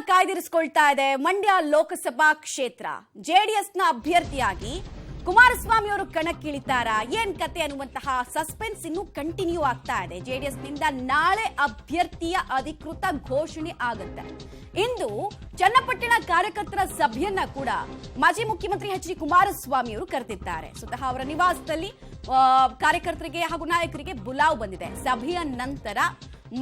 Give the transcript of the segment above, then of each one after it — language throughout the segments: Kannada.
ಕಾಯ್ದಿರಿಸಿಕೊಳ್ತಾ ಇದೆ ಮಂಡ್ಯ ಲೋಕಸಭಾ ಕ್ಷೇತ್ರ. ಜೆಡಿಎಸ್ನ ಅಭ್ಯರ್ಥಿಯಾಗಿ ಕುಮಾರಸ್ವಾಮಿ ಅವರು ಕಣಕ್ಕಿಳಿತಾರಾ, ಏನ್ ಕತೆ ಅನ್ನುವಂತಹ ಸಸ್ಪೆನ್ಸ್ ಇನ್ನು ಕಂಟಿನ್ಯೂ ಆಗ್ತಾ ಇದೆ. ಜೆಡಿಎಸ್ನಿಂದ ನಾಳೆ ಅಭ್ಯರ್ಥಿಯ ಅಧಿಕೃತ ಘೋಷಣೆ ಆಗುತ್ತೆ. ಇಂದು ಚನ್ನಪಟ್ಟಣ ಕಾರ್ಯಕರ್ತರ ಸಭೆಯನ್ನ ಕೂಡ ಮಾಜಿ ಮುಖ್ಯಮಂತ್ರಿ ಎಚ್ ಡಿ ಕುಮಾರಸ್ವಾಮಿ ಅವರು ಕರೆದಿದ್ದಾರೆ. ಸ್ವತಃ ಅವರ ನಿವಾಸದಲ್ಲಿ ಕಾರ್ಯಕರ್ತರಿಗೆ ಹಾಗೂ ನಾಯಕರಿಗೆ ಬುಲಾವ್ ಬಂದಿದೆ. ಸಭೆಯ ನಂತರ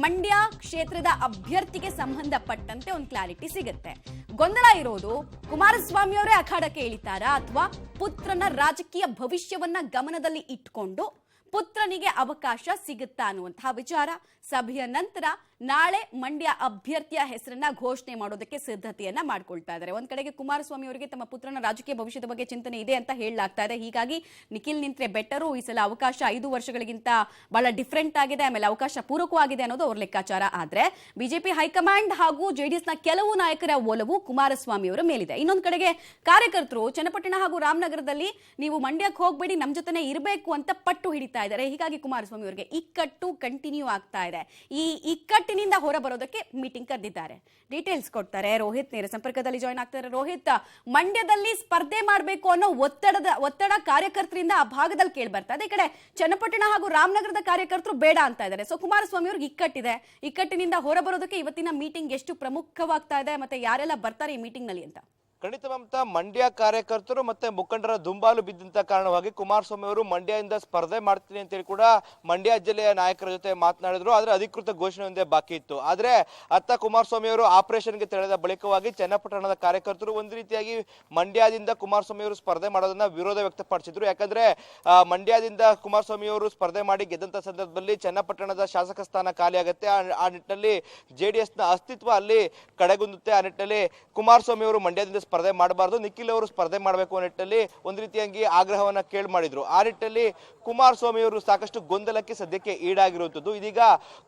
ಮಂಡ್ಯ ಕ್ಷೇತ್ರದ ಅಭ್ಯರ್ಥಿಗೆ ಸಂಬಂಧಪಟ್ಟಂತೆ ಒಂದು ಕ್ಲಾರಿಟಿ ಸಿಗುತ್ತೆ. ಗೊಂದಲ ಇರೋದು ಕುಮಾರಸ್ವಾಮಿ ಅವರೇ ಅಖಾಡಕ್ಕೆ ಇಳಿತಾರಾ ಅಥವಾ ಪುತ್ರನ ರಾಜಕೀಯ ಭವಿಷ್ಯವನ್ನ ಗಮನದಲ್ಲಿ ಇಟ್ಕೊಂಡು ಪುತ್ರನಿಗೆ ಅವಕಾಶ ಸಿಗುತ್ತಾ ಅನ್ನುವಂತಹ ವಿಚಾರ. ಸಭೆಯ ನಂತರ ನಾಳೆ ಮಂಡ್ಯ ಅಭ್ಯರ್ಥಿಯ ಹೆಸರನ್ನ ಘೋಷಣೆ ಮಾಡೋದಕ್ಕೆ ಸಿದ್ಧತೆಯನ್ನ ಮಾಡ್ಕೊಳ್ತಾ ಇದ್ದಾರೆ. ಒಂದ್ ಕಡೆಗೆ ಕುಮಾರಸ್ವಾಮಿ ಅವರಿಗೆ ತಮ್ಮ ಪುತ್ರನ ರಾಜಕೀಯ ಭವಿಷ್ಯದ ಬಗ್ಗೆ ಚಿಂತನೆ ಇದೆ ಅಂತ ಹೇಳಲಾಗ್ತಾ ಇದೆ. ಹೀಗಾಗಿ ನಿಖಿಲ್ ನಿಂತ್ರೆ ಬೆಟರು, ಈ ಸಲ ಅವಕಾಶ 5 ವರ್ಷಗಳಿಗಿಂತ ಬಹಳ ಡಿಫ್ರೆಂಟ್ ಆಗಿದೆ, ಆಮೇಲೆ ಅವಕಾಶ ಪೂರಕವಾಗಿದೆ ಅನ್ನೋದು ಅವ್ರ ಲೆಕ್ಕಾಚಾರ. ಆದ್ರೆ ಬಿಜೆಪಿ ಹೈಕಮಾಂಡ್ ಹಾಗೂ ಜೆಡಿಎಸ್ನ ಕೆಲವು ನಾಯಕರ ಒಲವು ಕುಮಾರಸ್ವಾಮಿ ಅವರ ಮೇಲಿದೆ. ಇನ್ನೊಂದು ಕಡೆಗೆ ಕಾರ್ಯಕರ್ತರು ಚನ್ನಪಟ್ಟಣ ಹಾಗೂ ರಾಮನಗರದಲ್ಲಿ ನೀವು ಮಂಡ್ಯಕ್ಕೆ ಹೋಗ್ಬೇಡಿ, ನಮ್ ಜೊತೆನೆ ಇರಬೇಕು ಅಂತ ಪಟ್ಟು ಹಿಡಿತಾ ಇದ್ದಾರೆ. ಹೀಗಾಗಿ ಕುಮಾರಸ್ವಾಮಿ ಅವರಿಗೆ ಇಕ್ಕಟ್ಟು ಕಂಟಿನ್ಯೂ ಆಗ್ತಾ ಇದೆ. ಈ ಇಕ್ಕಟ್ಟಿನಿಂದ ಹೊರ ಬರೋದಕ್ಕೆ ಮೀಟಿಂಗ್ ಕರೆದಿದ್ದಾರೆ. ಡೀಟೇಲ್ಸ್ ಕೊಡ್ತಾರೆ ರೋಹಿತ್, ನೇರ ಸಂಪರ್ಕದಲ್ಲಿ ಜಾಯ್ನ್ ಆಗ್ತಾರೆ. ರೋಹಿತ್, ಮಂಡ್ಯದಲ್ಲಿ ಸ್ಪರ್ಧೆ ಮಾಡಬೇಕು ಅನ್ನೋ ಒತ್ತಡ ಕಾರ್ಯಕರ್ತರಿಂದ ಆ ಭಾಗದಲ್ಲಿ ಕೇಳಿ ಬರ್ತಾ ಇದೆ. ಈ ಕಡೆ ಚನ್ನಪಟ್ಟಣ ಹಾಗೂ ರಾಮನಗರದ ಕಾರ್ಯಕರ್ತರು ಬೇಡ ಅಂತ ಇದ್ದಾರೆ. ಸೊ ಕುಮಾರಸ್ವಾಮಿ ಅವ್ರಿಗೆ ಇಕ್ಕಟ್ಟಿದೆ. ಇಕ್ಕಟ್ಟಿನಿಂದ ಹೊರ ಬರೋದಕ್ಕೆ ಇವತ್ತಿನ ಮೀಟಿಂಗ್ ಎಷ್ಟು ಪ್ರಮುಖವಾಗ್ತಾ ಇದೆ, ಮತ್ತೆ ಯಾರೆಲ್ಲ ಬರ್ತಾರೆ ಈ ಮೀಟಿಂಗ್ ನಲ್ಲಿ ಅಂತ? ಖಂಡಿತ ಮಮತಾ, ಮಂಡ್ಯ ಕಾರ್ಯಕರ್ತರು ಮತ್ತೆ ಮುಖಂಡರ ದುಂಬಾಲು ಬಿದ್ದಂತ ಕಾರಣವಾಗಿ ಕುಮಾರಸ್ವಾಮಿ ಅವರು ಮಂಡ್ಯದಿಂದ ಸ್ಪರ್ಧೆ ಮಾಡ್ತೀನಿ ಅಂತೇಳಿ ಕೂಡ ಮಂಡ್ಯ ಜಿಲ್ಲೆಯ ನಾಯಕರ ಜೊತೆ ಮಾತನಾಡಿದ್ರು. ಆದ್ರೆ ಅಧಿಕೃತ ಘೋಷಣೆ ಒಂದೇ ಬಾಕಿ ಇತ್ತು. ಆದ್ರೆ ಅತ್ತ ಕುಮಾರಸ್ವಾಮಿ ಅವರು ಆಪರೇಷನ್ಗೆ ತೆರಳಿದ ಬಳಿಕವಾಗಿ ಚನ್ನಪಟ್ಟಣದ ಕಾರ್ಯಕರ್ತರು ಒಂದು ರೀತಿಯಾಗಿ ಮಂಡ್ಯದಿಂದ ಕುಮಾರಸ್ವಾಮಿ ಅವರು ಸ್ಪರ್ಧೆ ಮಾಡೋದನ್ನ ವಿರೋಧ ವ್ಯಕ್ತಪಡಿಸಿದ್ರು. ಯಾಕಂದ್ರೆ ಮಂಡ್ಯದಿಂದ ಕುಮಾರಸ್ವಾಮಿ ಅವರು ಸ್ಪರ್ಧೆ ಮಾಡಿ ಗೆದ್ದಂತ ಸಂದರ್ಭದಲ್ಲಿ ಚನ್ನಪಟ್ಟಣದ ಶಾಸಕ ಸ್ಥಾನ ಖಾಲಿ ಆಗುತ್ತೆ. ಆ ನಿಟ್ಟಿನಲ್ಲಿ ಜೆಡಿಎಸ್ ನ ಅಸ್ತಿತ್ವ ಅಲ್ಲಿ ಕಡೆಗುಂದುತ್ತೆ. ಆ ನಿಟ್ಟಿನಲ್ಲಿ ಕುಮಾರಸ್ವಾಮಿ ಅವರು ಮಂಡ್ಯದಿಂದ ಸ್ಪರ್ಧೆ ಮಾಡಬಾರದು, ನಿಖಿಲ್ ಅವರು ಸ್ಪರ್ಧೆ ಮಾಡಬೇಕು ಅನ್ನೋ ನಿಟ್ಟಿನಲ್ಲಿ ಒಂದು ರೀತಿಯಾಗಿ ಆಗ್ರಹವನ್ನ ಕೇಳಿ ಮಾಡಿದ್ರು. ಆ ನಿಟ್ಟಿನಲ್ಲಿ ಕುಮಾರಸ್ವಾಮಿ ಅವರು ಸಾಕಷ್ಟು ಗೊಂದಲಕ್ಕೆ ಸದ್ಯಕ್ಕೆ ಈಡಾಗಿರುವಂತದ್ದು. ಇದೀಗ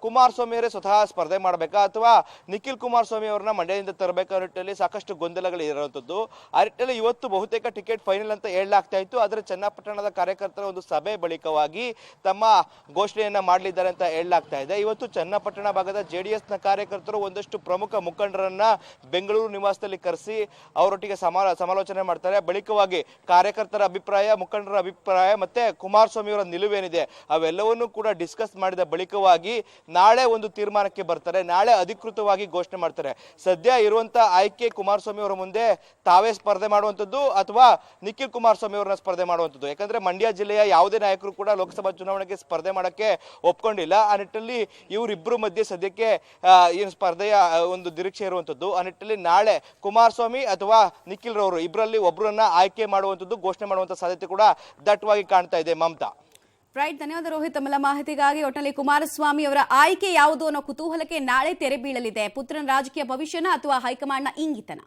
ಕುಮಾರಸ್ವಾಮಿ ಅವರೇ ಸ್ವತಃ ಸ್ಪರ್ಧೆ ಮಾಡಬೇಕಾ ಅಥವಾ ನಿಖಿಲ್ ಕುಮಾರಸ್ವಾಮಿ ಅವರನ್ನ ಮಂಡ್ಯದಿಂದ ತರಬೇಕಾ ಅನ್ನೋ ನಿಟ್ಟಿನಲ್ಲಿ ಸಾಕಷ್ಟು ಗೊಂದಲಗಳು ಇರುವಂತದ್ದು. ಆ ನಿಟ್ಟಿನಲ್ಲಿ ಇವತ್ತು ಬಹುತೇಕ ಟಿಕೆಟ್ ಫೈನಲ್ ಅಂತ ಹೇಳಲಾಗ್ತಾ ಇತ್ತು. ಆದ್ರೆ ಚನ್ನಪಟ್ಟಣದ ಕಾರ್ಯಕರ್ತರ ಒಂದು ಸಭೆ ಬಳಿಕವಾಗಿ ತಮ್ಮ ಘೋಷಣೆಯನ್ನ ಮಾಡಲಿದ್ದಾರೆ ಅಂತ ಹೇಳಲಾಗ್ತಾ ಇದೆ. ಇವತ್ತು ಚನ್ನಪಟ್ಟಣ ಭಾಗದ ಜೆಡಿಎಸ್ ನ ಕಾರ್ಯಕರ್ತರು ಒಂದಷ್ಟು ಪ್ರಮುಖ ಮುಖಂಡರನ್ನ ಬೆಂಗಳೂರು ನಿವಾಸದಲ್ಲಿ ಕರೆಸಿ ಅವರೊಟ್ಟಿಗೆ ಸಮಾಲೋಚನೆ ಮಾಡ್ತಾರೆ. ಬಳಿಕವಾಗಿ ಕಾರ್ಯಕರ್ತರ ಅಭಿಪ್ರಾಯ, ಮುಖಂಡರ ಅಭಿಪ್ರಾಯ ಮತ್ತೆ ಕುಮಾರಸ್ವಾಮಿ ಅವರ ನಿಲುವೇನಿದೆ ಅವೆಲ್ಲವನ್ನೂ ಕೂಡ ಡಿಸ್ಕಸ್ ಮಾಡಿದ ಬಳಿಕವಾಗಿ ನಾಳೆ ಒಂದು ತೀರ್ಮಾನಕ್ಕೆ ಬರ್ತಾರೆ. ನಾಳೆ ಅಧಿಕೃತವಾಗಿ ಘೋಷಣೆ ಮಾಡ್ತಾರೆ. ಸದ್ಯ ಇರುವಂತ ಆಯ್ಕೆ ಕುಮಾರಸ್ವಾಮಿ ಅವರ ಮುಂದೆ ತಾವೇ ಸ್ಪರ್ಧೆ ಮಾಡುವಂತದ್ದು ಅಥವಾ ನಿಖಿಲ್ ಕುಮಾರಸ್ವಾಮಿ ಅವರನ್ನ ಸ್ಪರ್ಧೆ ಮಾಡುವಂತದ್ದು. ಯಾಕಂದ್ರೆ ಮಂಡ್ಯ ಜಿಲ್ಲೆಯ ಯಾವುದೇ ನಾಯಕರು ಕೂಡ ಲೋಕಸಭಾ ಚುನಾವಣೆಗೆ ಸ್ಪರ್ಧೆ ಮಾಡಕ್ಕೆ ಒಪ್ಕೊಂಡಿಲ್ಲ. ಆ ನಿಟ್ಟಿನಲ್ಲಿ ಇವರಿಬ್ಬರು ಮಧ್ಯೆ ಸದ್ಯಕ್ಕೆ ಏನು ಸ್ಪರ್ಧೆಯ ಒಂದು ನಿರೀಕ್ಷೆ ಇರುವಂತದ್ದು. ಆ ನಿಟ್ಟಿನಲ್ಲಿ ನಾಳೆ ಕುಮಾರಸ್ವಾಮಿ ಅಥವಾ ನಿಖಿಲ್ ರವರು ಇಬ್ಬರಲ್ಲಿ ಒಬ್ಬರನ್ನ ಆಯ್ಕೆ ಮಾಡುವಂತದ್ದು, ಘೋಷಣೆ ಮಾಡುವಂತ ಸಾಧ್ಯತೆ ಕೂಡ ದಟ್ಟವಾಗಿ ಕಾಣ್ತಾ ಇದೆ. ಮಮತಾ, ರೈಟ್, ಧನ್ಯವಾದ ರೋಹಿತ್ ತಮ್ಮೆಲ್ಲ ಮಾಹಿತಿಗಾಗಿ. ಒಟ್ಟಿನಲ್ಲಿ ಕುಮಾರಸ್ವಾಮಿ ಅವರ ಆಯ್ಕೆ ಯಾವುದು ಅನ್ನೋ ಕುತೂಹಲಕ್ಕೆ ನಾಳೆ ತೆರೆ ಬೀಳಲಿದೆ. ಪುತ್ರನ ರಾಜಕೀಯ ಭವಿಷ್ಯನ ಅಥವಾ ಹೈಕಮಾಂಡ್ನ ಇಂಗಿತನ?